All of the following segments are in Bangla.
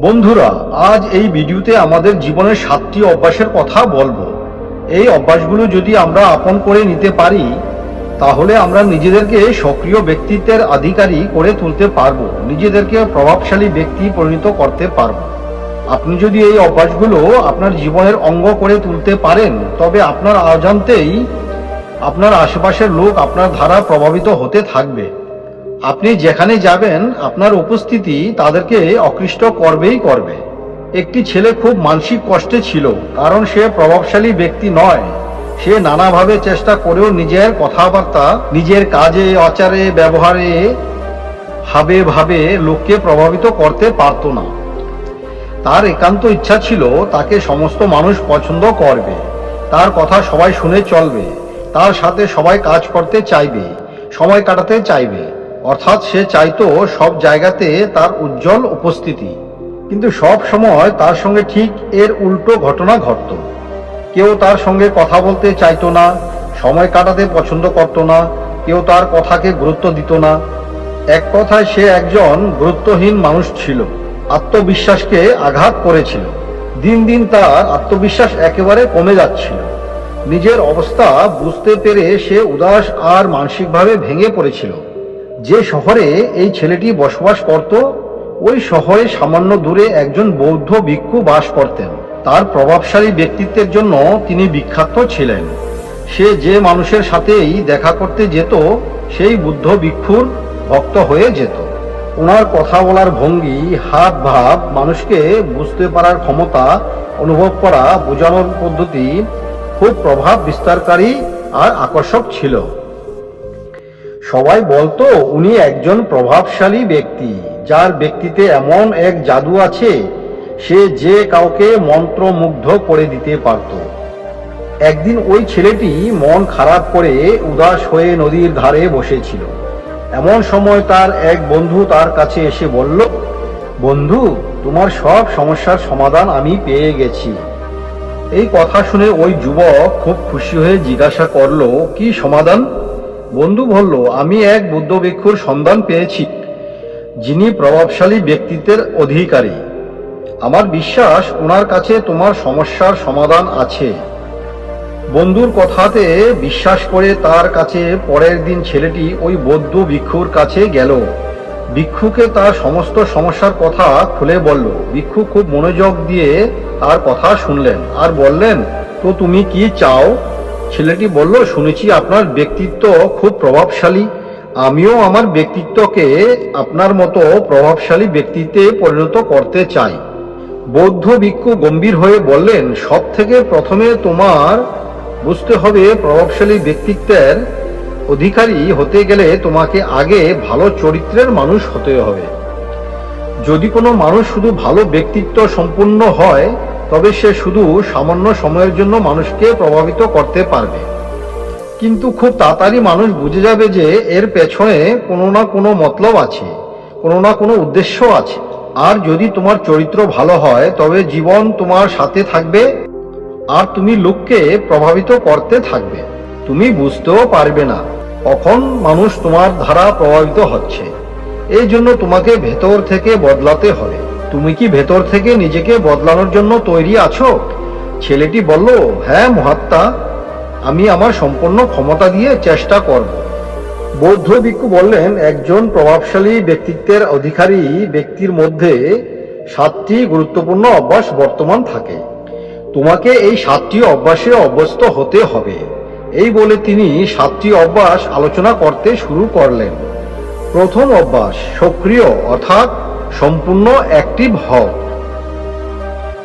বন্ধুরা, আজ এই ভিডিওতে আমাদের জীবনের 7টি অভ্যাসের কথা বলবো। এই অভ্যাসগুলো যদি আমরা আপন করে নিতে পারি, তাহলে আমরা নিজেদেরকে সক্রিয় ব্যক্তিত্বের অধিকারী করে তুলতে পারবো, নিজেদেরকে প্রভাবশালী ব্যক্তি পরিণত করতে পারবো। আপনি যদি এই অভ্যাসগুলো আপনার জীবনের অঙ্গ করে তুলতে পারেন, তবে আপনার অজান্তেই আপনার আশেপাশের লোক আপনার দ্বারা প্রভাবিত হতে থাকবে। আপনি যেখানে যাবেন, আপনার উপস্থিতি তাদেরকে আকৃষ্ট করবেই করবে। একটি ছেলে খুব মানসিক কষ্টে ছিল, কারণ সে প্রভাবশালী ব্যক্তি নয়। সে নানাভাবে চেষ্টা করেও নিজের কথাবার্তা, নিজের কাজে, আচারে, ব্যবহারে, হাবে ভাবে লোককে প্রভাবিত করতে পারত না। তার একান্ত ইচ্ছা ছিল তাকে সমস্ত মানুষ পছন্দ করবে, তার কথা সবাই শুনে চলবে, তার সাথে সবাই কাজ করতে চাইবে, সময় কাটাতে চাইবে। অর্থাৎ সে চাইতো সব জায়গাতে তার উজ্জ্বল উপস্থিতি। কিন্তু সব সময় তার সঙ্গে ঠিক এর উল্টো ঘটনা ঘটত। কেউ তার সঙ্গে কথা বলতে চাইতো না, সময় কাটাতে পছন্দ করত না, কেউ তার কথাকে গুরুত্ব দিত না। এক কথায় সে একজন গুরুত্বহীন মানুষ ছিল, আত্মবিশ্বাসকে আঘাত করেছিল। দিন দিন তার আত্মবিশ্বাস একেবারে কমে যাচ্ছিল। নিজের অবস্থা বুঝতে পেরে সে উদাস আর মানসিকভাবে ভেঙে পড়েছিল। যে শহরে এই ছেলেটি বসবাস করত, ওই শহরে সামান্য দূরে একজন বৌদ্ধ ভিক্ষু বাস করতেন। তার প্রভাবশালী ব্যক্তিত্বের জন্য তিনি বিখ্যাত ছিলেন। সে যে মানুষের সাথেই দেখা করতে যেত, সেই বুদ্ধ ভিক্ষুর ভক্ত হয়ে যেত। ওনার কথা বলার ভঙ্গি, হাব ভাব, মানুষকে বুঝতে পারার ক্ষমতা, অনুভব করা, বোঝানোর পদ্ধতি খুব প্রভাব বিস্তারকারী আর আকর্ষক ছিল। সবাই বলতো উনি একজন প্রভাবশালী ব্যক্তি, যার ব্যক্তিতে এমন এক জাদু আছে, সে যে কাউকে মন্ত্রমুগ্ধ করে দিতে পারত। একদিন ওই ছেলেটি মন খারাপ করে উদাস হয়ে নদীর ধারে বসেছিল। এমন সময় তার এক বন্ধু তার কাছে এসে বলল, বন্ধু, তোমার সব সমস্যার সমাধান আমি পেয়ে গেছি। এই কথা শুনে ওই যুবক খুব খুশি হয়ে জিজ্ঞাসা করলো, কি সমাধান? বন্ধু বলল, আমি এক বুদ্ধ ভিক্ষুর সন্ধান পেয়েছি, যিনি প্রভাবশালী ব্যক্তিত্বের অধিকারী। আমার বিশ্বাস ওনার কাছে তোমার সমস্যার সমাধান আছে। বন্ধুর কথাতে বিশ্বাস করে তার কাছে পরের দিন ছেলেটি ওই বৌদ্ধ ভিক্ষুর কাছে গেল। ভিক্ষুকে তার সমস্ত সমস্যার কথা খুলে বলল। ভিক্ষু খুব মনোযোগ দিয়ে তার কথা শুনলেন আর বললেন, তো তুমি কি চাও? ছেলেটি বলল, শুনেছি আপনার ব্যক্তিত্ব খুব প্রভাবশালী, আমিও আমার ব্যক্তিত্বকে আপনার মতো প্রভাবশালী ব্যক্তিত্বে পরিণত করতে চাই। বৌদ্ধ ভিক্ষু গম্ভীর হয়ে বললেন, সব থেকে প্রথমে তোমার বুঝতে হবে, প্রভাবশালী ব্যক্তিত্বের অধিকারী হতে গেলে তোমাকে আগে ভালো চরিত্রের মানুষ হতে হবে। যদি কোনো মানুষ শুধু ভালো ব্যক্তিত্ব সম্পন্ন হয়, তবে সে শুধু সামান্য সময়ের জন্য মানুষকে প্রভাবিত করতে পারবে। কিন্তু খুব তাড়াতাড়ি মানুষ বুঝে যাবে যে এর পেছনে কোনো না কোনো মতলব আছে, কোনো না কোনো উদ্দেশ্য আছে। আর যদি তোমার চরিত্র ভালো হয়, তবে জীবন তোমার সাথে থাকবে আর তুমি লোককে প্রভাবিত করতে থাকবে। তুমি বুঝতেও পারবে না কখন মানুষ তোমার দ্বারা প্রভাবিত হচ্ছে। এই জন্য তোমাকে ভেতর থেকে বদলাতে হবে। তুমি কি ভেতর থেকে নিজেকে বদলানোর জন্য তৈরি আছো? ছেলেটি বলল, হ্যাঁ মহাত্মা, আমি আমার সম্পূর্ণ ক্ষমতা দিয়ে চেষ্টা করব। বৌদ্ধ ভিক্ষু বললেন, একজন প্রভাবশালী ব্যক্তিত্বের অধিকারী ব্যক্তির মধ্যে 7টি গুরুত্বপূর্ণ অভ্যাস বর্তমান থাকে। তোমাকে এই 7টি অভ্যাসে অভ্যস্ত হতে হবে। এই বলে তিনি 7টি অভ্যাস আলোচনা করতে শুরু করলেন। প্রথম অভ্যাস, সক্রিয় অর্থাৎ সম্পূর্ণ অ্যাক্টিভ হও।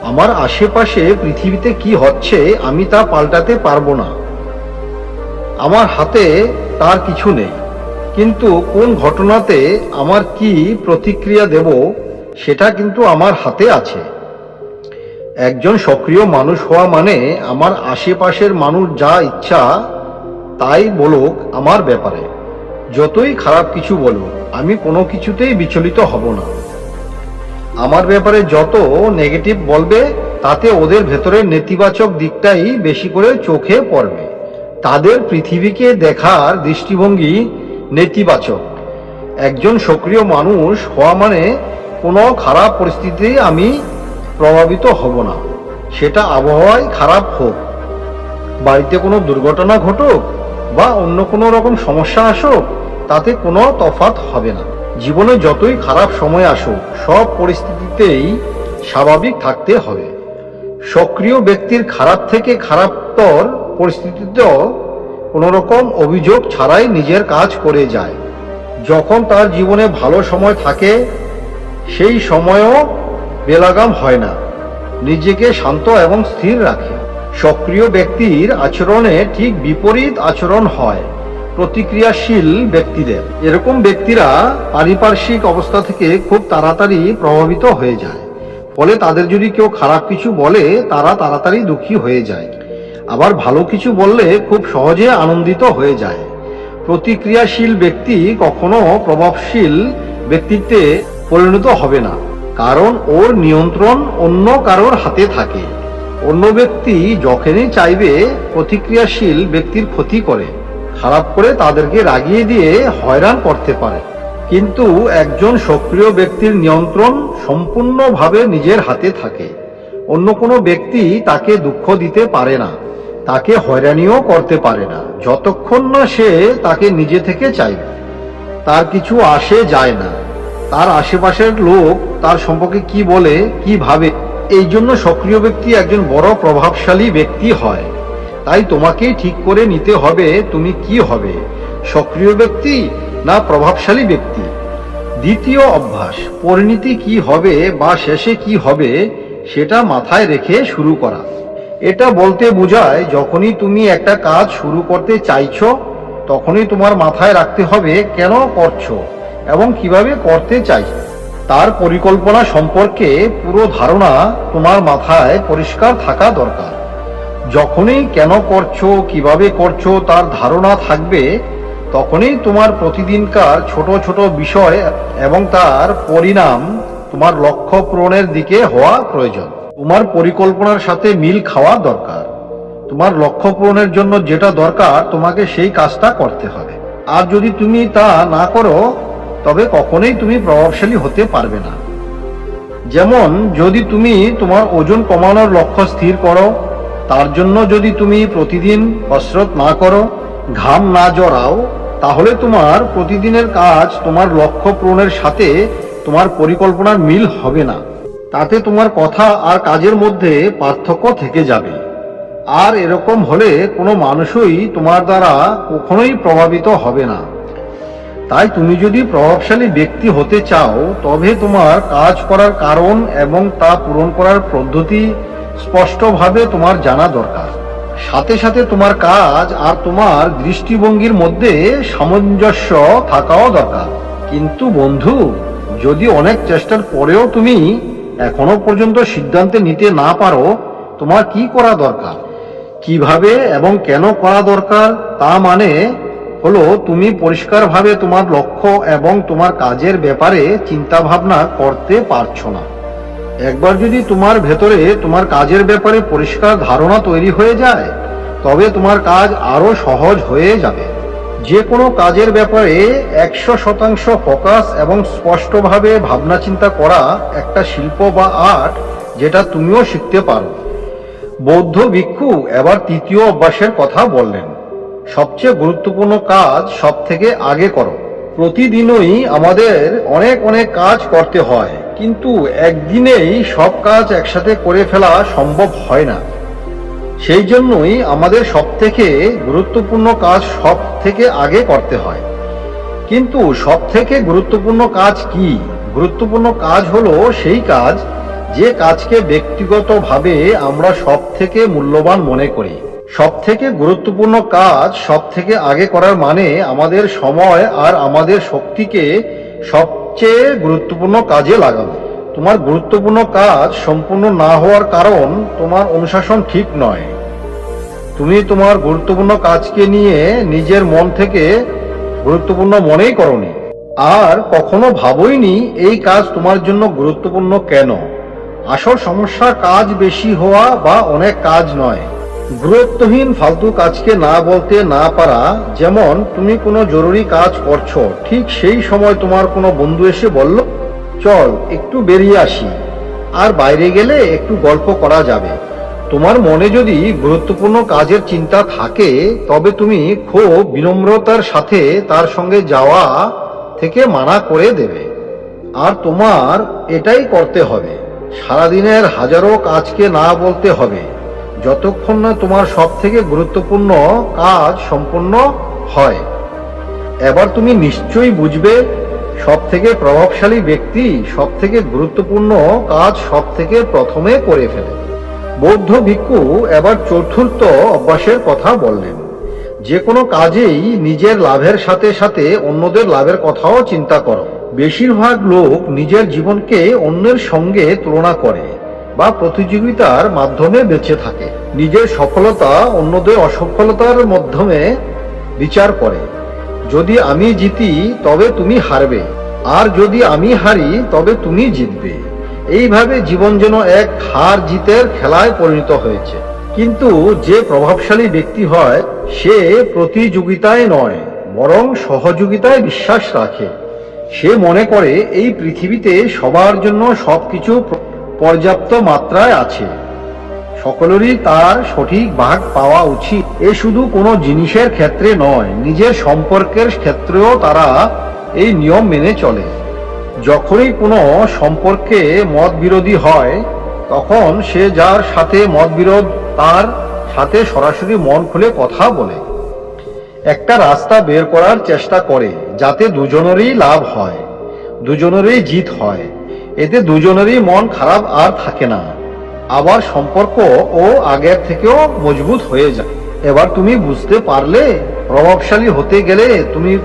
আমার আশেপাশে পৃথিবীতে কি হচ্ছে আমি তা পাল্টাতে পারবো না, আমার হাতে তার কিছু নেই। কিন্তু কোন ঘটনাতে আমার কি প্রতিক্রিয়া দেব, সেটা কিন্তু আমার হাতে আছে। একজন সক্রিয় মানুষ হওয়া মানে আমার আশেপাশের মানুষ যা ইচ্ছা তাই বলুক আমার ব্যাপারে, যতই খারাপ কিছু বলুক, আমি কোনো কিছুতেই বিচলিত হব না। আমার ব্যাপারে যত নেগেটিভ বলবে, তাতে ওদের ভেতরের নেতিবাচক দিকটাই বেশি করে চোখে পড়বে। তাদের পৃথিবীকে দেখার দৃষ্টিভঙ্গি নেতিবাচক। একজন সক্রিয় মানুষ হওয়া মানে কোনো খারাপ পরিস্থিতি আমি প্রভাবিত হব না। সেটা আবহাওয়ায় খারাপ হোক, বাড়িতে কোনো দুর্ঘটনা ঘটুক বা অন্য কোনো রকম সমস্যা আসুক, তাতে কোনো তফাৎ হবে না। জীবনে যতই খারাপ সময় আসুক, সব পরিস্থিতিতেই স্বাভাবিক থাকতে হবে। সক্রিয় ব্যক্তির খারাপ থেকে খারাপতর পরিস্থিতিতেও কোনো রকম অভিযোগ ছাড়াই নিজের কাজ করে যায়। যখন তার জীবনে ভালো সময় থাকে, সেই সময়ও বেলাগাম হয় না, নিজেকে শান্ত এবং স্থির রাখে। সক্রিয় ব্যক্তির আচরণে ঠিক বিপরীত আচরণ হয় প্রতিক্রিয়াশীল ব্যক্তিদের। এরকম ব্যক্তিরা পারিপার্শ্বিক অবস্থা থেকে খুব তাড়াতাড়ি প্রভাবিত হয়ে যায়। ফলে তাদের যদি কেউ খারাপ কিছু বলে, তারা তাড়াতাড়ি দুঃখী হয়ে যায়। আবার ভালো কিছু বললে খুব সহজে আনন্দিত হয়ে যায়। প্রতিক্রিয়াশীল ব্যক্তি কখনো প্রভাবশীল ব্যক্তিত্বে পরিণত হবে না, কারণ ওর নিয়ন্ত্রণ অন্য কারোর হাতে থাকে। অন্য ব্যক্তি যখনই চাইবে প্রতিক্রিয়াশীল ব্যক্তির ক্ষতি করে, খারাপ করে তাদেরকে রাগিয়ে দিয়ে হয়রান করতে পারে। কিন্তু একজন সক্রিয় ব্যক্তির নিয়ন্ত্রণ সম্পূর্ণভাবে নিজের হাতে থাকে। অন্য কোনো ব্যক্তি তাকে দুঃখ দিতে পারে না, তাকে হয়রানিও করতে পারে না, যতক্ষণ না সে তাকে নিজে থেকে চাইবে। তার কিছু আসে যায় না তার আশেপাশের লোক তার সম্পর্কে কি বলে, কি ভাবে। এই জন্য সক্রিয় ব্যক্তি একজন বড় প্রভাবশালী ব্যক্তি হয়। তাই তোমাকেই ঠিক করে নিতে হবে তুমি কি হবে, সক্রিয় ব্যক্তি না প্রভাবশালী ব্যক্তি। দ্বিতীয় অভ্যাস, পরিণতি কি হবে বা শেষে কি হবে সেটা মাথায় রেখে শুরু করা। এটা বলতে বোঝায় যখনই তুমি একটা কাজ শুরু করতে চাইছো, তখনই তোমার মাথায় রাখতে হবে কেন করছো এবং কিভাবে করতে চাইছো। তার পরিকল্পনা সম্পর্কে পুরো ধারণা তোমার মাথায় পরিষ্কার থাকা দরকার। যখনই কেন করছো, কিভাবে করছো তার ধারণা থাকবে, তখনই তোমার প্রতিদিনকার ছোট ছোট বিষয় এবং তার পরিণাম তোমার লক্ষ্য পূরণের দিকে হওয়া প্রয়োজন। তোমার পরিকল্পনার সাথে মিল খাওয়া দরকার। তোমার লক্ষ্য পূরণের জন্য যেটা দরকার, তোমাকে সেই কাজটা করতে হবে। আর যদি তুমি তা না করো, তবে কখনোই তুমি প্রভাবশালী হতে পারবে না। যেমন যদি তুমি তোমার ওজন কমানোর লক্ষ্য স্থির করো, তার জন্য যদি তুমি প্রতিদিন কসরত না করো, ঘাম না জড়াও, তাহলে তোমার প্রতিদিনের কাজ তোমার লক্ষ্য পূরণের সাথে তোমার পরিকল্পনার মিল হবে না। তাতে তোমার কথা আর কাজের মধ্যে পার্থক্য থেকে যাবে। আর এরকম হলে কোনো মানুষই তোমার দ্বারা কখনোই প্রভাবিত হবে না। তাই তুমি যদি প্রভাবশালী ব্যক্তি হতে চাও, তবে তোমার কাজ করার কারণ এবং তা পূরণ করার পদ্ধতি স্পষ্টভাবে তোমার জানা দরকার। সাথে সাথে তোমার কাজ আর তোমার দৃষ্টিভঙ্গির মধ্যে সামঞ্জস্য থাকাও দরকার। কিন্তু বন্ধু, যদি অনেক চেষ্টার পরেও তুমি এখনো পর্যন্ত সিদ্ধান্ত নিতে না পারো তোমার কি করা দরকার, কিভাবে এবং কেন করা দরকার, তা মানে হলো তুমি পরিষ্কারভাবে তোমার লক্ষ্য এবং তোমার কাজের ব্যাপারে চিন্তা ভাবনা করতে পারছো না। একবার যদি তোমার ভেতরে তোমার কাজের ব্যাপারে পরিষ্কার ধারণা তৈরি হয়ে যায়, তবে তোমার কাজ আরো সহজ হয়ে যাবে। যে কোনো কাজের ব্যাপারে 100% ফোকাস এবং স্পষ্টভাবে ভাবনা চিন্তা করা একটা শিল্প বা আর্ট, যেটা তুমিও শিখতে পারো। বৌদ্ধ ভিক্ষু এবার তৃতীয় অভ্যাসের কথা বললেন। সবচেয়ে গুরুত্বপূর্ণ কাজ সব থেকে আগে করো। প্রতিদিনই আমাদের অনেক অনেক কাজ করতে হয়, কিন্তু একদিনেই সব কাজ একসাথে করে ফেলা সম্ভব হয় না। সেই জন্যই আমাদের সব থেকে গুরুত্বপূর্ণ কাজ সব থেকে আগে করতে হয়। কিন্তু সব থেকে গুরুত্বপূর্ণ কাজ কি? গুরুত্বপূর্ণ কাজ হলো সেই কাজ যে কাজকে ব্যক্তিগতভাবে আমরা সব থেকে মূল্যবান মনে করি। সব থেকে গুরুত্বপূর্ণ কাজ সব থেকে আগে করার মানে আমাদের সময় আর আমাদের শক্তিকে সবচেয়ে গুরুত্বপূর্ণ কাজে লাগানো। তোমার গুরুত্বপূর্ণ কাজ সম্পূর্ণ না হওয়ার কারণ তোমার অনুশাসন ঠিক নয়। তুমি তোমার গুরুত্বপূর্ণ কাজকে নিয়ে নিজের মন থেকে গুরুত্বপূর্ণ মনেই করনি, আর কখনো ভাবোইনি এই কাজ তোমার জন্য গুরুত্বপূর্ণ কেন। আসল সমস্যা কাজ বেশি হওয়া বা অনেক কাজ নয়, গুরুত্বহীন ফালতু কাজকে না বলতে না পারা। যেমন তুমি কোনো জরুরি কাজ করছো, ঠিক সেই সময় তোমার কোনো বন্ধু এসে বলল, চল একটু বেরিয়ে আসি, আর বাইরে গেলে একটু গল্প করা যাবে। তোমার মনে যদি গুরুত্বপূর্ণ কাজের চিন্তা থাকে তবে তুমি খুব বিনম্রতার সাথে তার সঙ্গে যাওয়া থেকে মানা করে দেবে। আর তোমার এটাই করতে হবে, সারাদিনের হাজারো কাজকে না বলতে হবে যতক্ষণ না তোমার সব থেকে গুরুত্বপূর্ণ কাজ সম্পন্ন হয়। এবার তুমি নিশ্চয়ই বুঝবে, সব থেকে প্রভাবশালী ব্যক্তি সব থেকে গুরুত্বপূর্ণ কাজ সব থেকে প্রথমে করে ফেলে। বৌদ্ধ ভিক্ষু এবার চতুর্থ অভ্যাসের কথা বললেন। যে কোনো কাজেই নিজের লাভের সাথে সাথে অন্যদের লাভের কথাও চিন্তা করো। বেশিরভাগ লোক নিজের জীবনকে অন্যের সঙ্গে তুলনা করে বা প্রতিযোগিতার মাধ্যমে বেঁচে থাকে। নিজের সফলতা অন্যদের অসফলতার মাধ্যমে বিচার করে। যদি আমি জিতি তবে তুমি হারবে, আর যদি আমি হারি তবে তুমি জিতবে। এইভাবে জীবন যেন এক হার জিতের খেলায় পরিণত হয়েছে। কিন্তু যে প্রভাবশালী ব্যক্তি হয় সে প্রতিযোগিতায় নয়, বরং সহযোগিতায় বিশ্বাস রাখে। সে মনে করে এই পৃথিবীতে সবার জন্য সবকিছু পর্যাপ্ত মাত্রায় আছে, সকলেরই তার সঠিক ভাগ পাওয়া উচিত। এ শুধু কোনো জিনিসের ক্ষেত্রে নয়, নিজের সম্পর্কের ক্ষেত্রেও তারা এই নিয়ম মেনে চলে। যখনই কোনো সম্পর্কে মত বিরোধী হয় তখন সে যার সাথে মতবিরোধ তার সাথে সরাসরি মন খুলে কথা বলে একটা রাস্তা বের করার চেষ্টা করে, যাতে দুজনেরই লাভ হয়, দুজনেরই জিত হয়। এতে দুজনেরই মন খারাপ আর থাকে না, আবার সম্পর্ক ও আগের থেকেও মজবুত হয়ে যায়। এবার তুমি বুঝতে পারলে, প্রভাবশালী হতে গেলে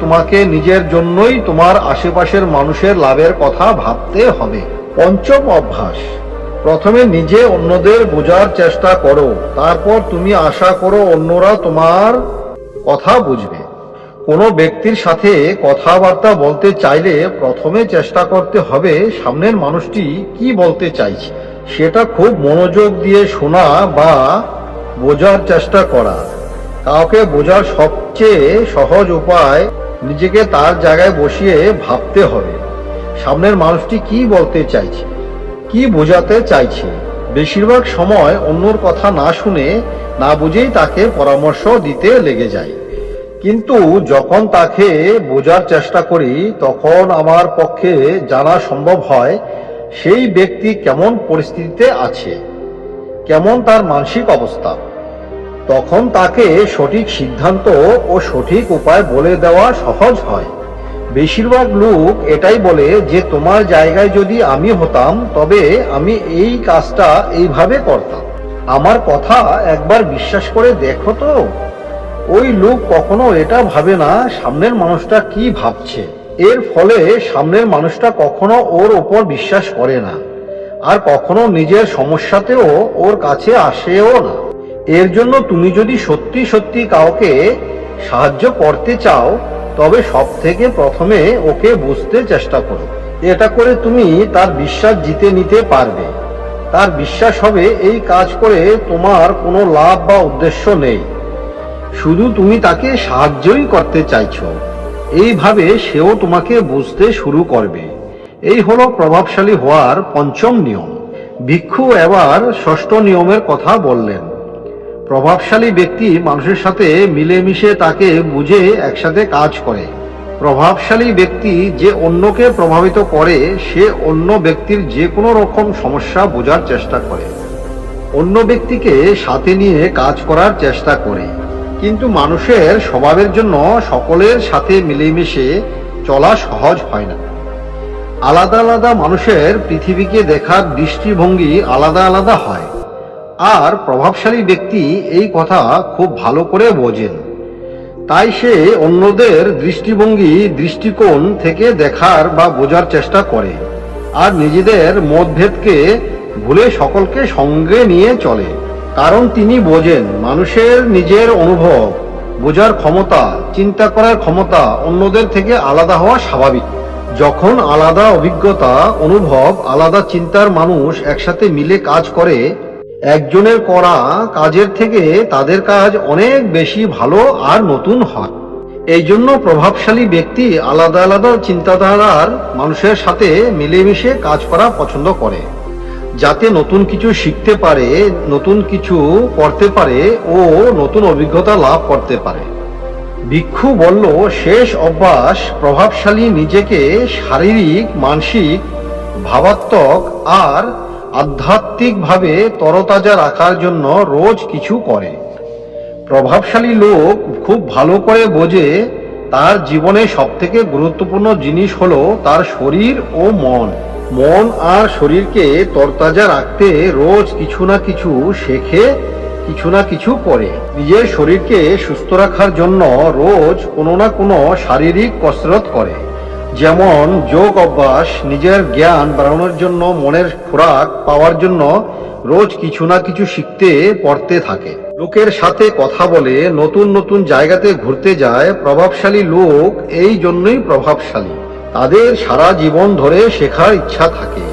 তোমাকে নিজের জন্যই তোমার আশেপাশের মানুষের লাভের কথা ভাবতে হবে। পঞ্চম অভ্যাস, প্রথমে নিজে অন্যদের বোঝার চেষ্টা করো, তারপর তুমি আশা করো অন্যরা তোমার কথা বুঝবে। কোনো ব্যক্তির সাথে কথাবার্তা বলতে চাইলে প্রথমে চেষ্টা করতে হবে সামনের মানুষটি কি বলতে চাইছে সেটা খুব মনোযোগ দিয়ে শোনা বা বোঝার চেষ্টা করা। কাউকে বোঝার সবচেয়ে সহজ উপায় নিজেকে তার জায়গায় বসিয়ে ভাবতে হবে সামনের মানুষটি কি বলতে চাইছে, কি বোঝাতে চাইছে। বেশিরভাগ সময় অন্যর কথা না শুনে না বুঝেই তাকে পরামর্শ দিতে লেগে যায়। কিন্তু যখন তাকে বোঝার চেষ্টা করি তখন আমার পক্ষে জানা সম্ভব হয় সেই ব্যক্তি কেমন পরিস্থিতিতে আছে, কেমন তার মানসিক অবস্থা। তখন তাকে সঠিক সিদ্ধান্ত ও সঠিক উপায় বলে দেওয়া সহজ হয়। বেশিরভাগ লোক এটাই বলে যে তোমার জায়গায় যদি আমি হতাম তবে আমি এই কাজটা এইভাবে করতাম। আমার কথা একবার বিশ্বাস করে দেখো তো। ওই লোক কখনো এটা ভাবে না সামনের মানুষটা কি ভাবছে। এর ফলে সামনের মানুষটা কখনো ওর ওপর বিশ্বাস করে না, আর কখনো নিজের সমস্যাতেও ওর কাছে আসেও না। এর জন্য তুমি যদি সত্যি সত্যি কাউকে সাহায্য করতে চাও তবে সব থেকে প্রথমে ওকে বুঝতে চেষ্টা করো। এটা করে তুমি তার বিশ্বাস জিতে নিতে পারবে। তার বিশ্বাস হবে এই কাজ করে তোমার কোনো লাভ বা উদ্দেশ্য নেই, শুধু তুমি তাকে সাহায্যই করতে চাইছো। এইভাবে সেও তোমাকে বুঝতে শুরু করবে। এই হলো প্রভাবশালী হওয়ার পঞ্চম নিয়ম। ভিক্ষু এবার ষষ্ঠ নিয়মের কথা বললেন। প্রভাবশালী ব্যক্তি মানুষের সাথে মিলেমিশে তাকে বুঝে একসাথে কাজ করে। প্রভাবশালী ব্যক্তি যে অন্যকে প্রভাবিত করে সে অন্য ব্যক্তির যে কোনো রকম সমস্যা বোঝার চেষ্টা করে, অন্য ব্যক্তিকে সাথে নিয়ে কাজ করার চেষ্টা করে। কিন্তু মানুষের স্বভাবের জন্য সকলের সাথে মিলেমিশে চলা সহজ হয় না। আলাদা আলাদা মানুষের পৃথিবীকে দেখার দৃষ্টিভঙ্গি আলাদা আলাদা হয়, আর প্রভাবশালী ব্যক্তি এই কথা খুব ভালো করে বোঝেন। তাই সে অন্যদের দৃষ্টিকোণ থেকে দেখার বা বোঝার চেষ্টা করে, আর নিজেদের মতভেদকে ভুলে সকলকে সঙ্গে নিয়ে চলে। কারণ তিনি বোঝেন মানুষের নিজের অনুভব বোঝার ক্ষমতা, চিন্তা করার ক্ষমতা অন্যদের থেকে আলাদা হওয়া স্বাভাবিক। যখন আলাদা অভিজ্ঞতা, অনুভব, আলাদা চিন্তার মানুষ একসাথে মিলে কাজ করে, একজনের করা কাজের থেকে তাদের কাজ অনেক বেশি ভালো আর নতুন হয়। এই জন্য প্রভাবশালী ব্যক্তি আলাদা আলাদা চিন্তাধারার মানুষের সাথে মিলেমিশে কাজ করা পছন্দ করে, যাতে নতুন কিছু শিখতে পারে, নতুন কিছু করতে পারে ও নতুন অভিজ্ঞতা লাভ করতে পারে। ভিক্ষু বলল, শেষ অভ্যাস প্রভাবশালী নিজেকে শারীরিক, মানসিক, ভাবাত্মক আর আধ্যাত্মিকভাবে তরতাজা রাখার জন্য রোজ কিছু করে। প্রভাবশালী লোক খুব ভালো করে বোঝে তার জীবনে সবথেকে গুরুত্বপূর্ণ জিনিস হলো তার শরীর ও মন। মন আর শরীরকে তরতাজা রাখতে রোজ কিছু না কিছু শেখে, কিছু না কিছু করে। নিজের শরীরকে সুস্থ রাখার জন্য রোজ কোনো না কোনো শারীরিক কসরত করে, যেমন যোগ অভ্যাস। নিজের জ্ঞান বাড়ানোর জন্য, মনের খোরাক পাওয়ার জন্য রোজ কিছু না কিছু শিখতে পড়তে থাকে। লোকের সাথে কথা বলে, নতুন নতুন জায়গাতে ঘুরতে যায়। প্রভাবশালী লোক এই জন্যই প্রভাবশালী, তাদের সারা জীবন ধরে শেখার ইচ্ছা থাকে,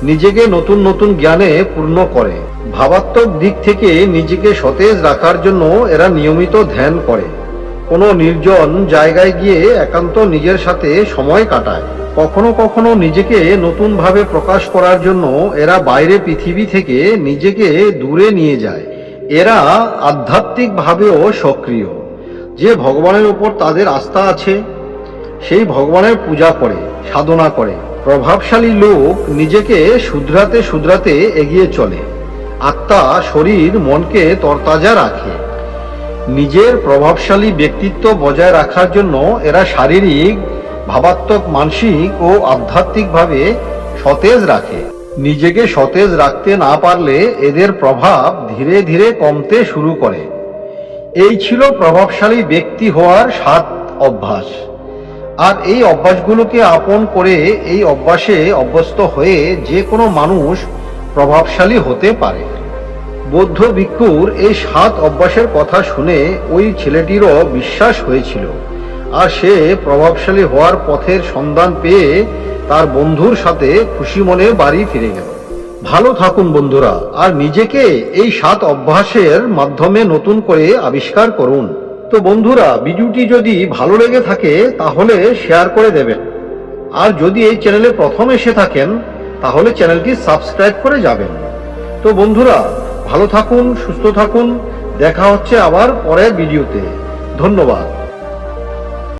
নিজেকে নতুন নতুন জ্ঞানে পূর্ণ করে। ভাবাত্মক দিক থেকে নিজেকে সতেজ রাখার জন্য এরা নিয়মিত ধ্যান করে, কোনো নির্জন জায়গায় গিয়ে একান্ত নিজের সাথে সময় কাটায়। কখনো কখনো নিজেকে নতুনভাবে প্রকাশ করার জন্য এরা বাইরে পৃথিবী থেকে নিজেকে দূরে নিয়ে যায়। এরা আধ্যাত্মিকভাবেও সক্রিয়। যে ভগবানের উপর তাদের আস্থা আছে সেই ভগবানের পূজা করে, সাধনা করে। প্রভাবশালী লোক নিজেকে শুধরাতে শুধরাতে এগিয়ে চলে, আত্মা, শরীর, মনকে তরতাজা রাখে। নিজের প্রভাবশালী ব্যক্তিত্ব বজায় রাখার জন্য এরা শারীরিক, ভাবাত্মক, মানসিক ও আধ্যাত্মিকভাবে সতেজ রাখে। নিজেকে সতেজ রাখতে না পারলে এদের প্রভাব ধীরে ধীরে কমতে শুরু করে। এই ছিল প্রভাবশালী ব্যক্তি হওয়ার 7 অভ্যাস। আর এই অভ্যাসগুলোকে আপন করে, এই অভ্যাসে অভ্যস্ত হয়ে যে কোনো মানুষ প্রভাবশালী হতে পারে। বৌদ্ধ ভিক্ষুর এই 7 অভ্যাসের কথা শুনে ওই ছেলেটিরও বিশ্বাস হয়েছিল, আর সে প্রভাবশালী হওয়ার পথের সন্ধান পেয়ে তার বন্ধুর সাথে খুশি মনে বাড়ি ফিরে গেল। ভালো থাকুন বন্ধুরা, আর নিজেকে এই 7 অভ্যাসের মাধ্যমে নতুন করে আবিষ্কার করুন। তো বন্ধুরা, ভিডিওটি যদি ভালো লেগে থাকে তাহলে শেয়ার করে দেবেন, আর যদি এই চ্যানেলে প্রথম এসে থাকেন তাহলে চ্যানেলটি সাবস্ক্রাইব করে যাবেন। তো বন্ধুরা, ভালো থাকুন, সুস্থ থাকুন, দেখা হচ্ছে আবার পরের ভিডিওতে। ধন্যবাদ।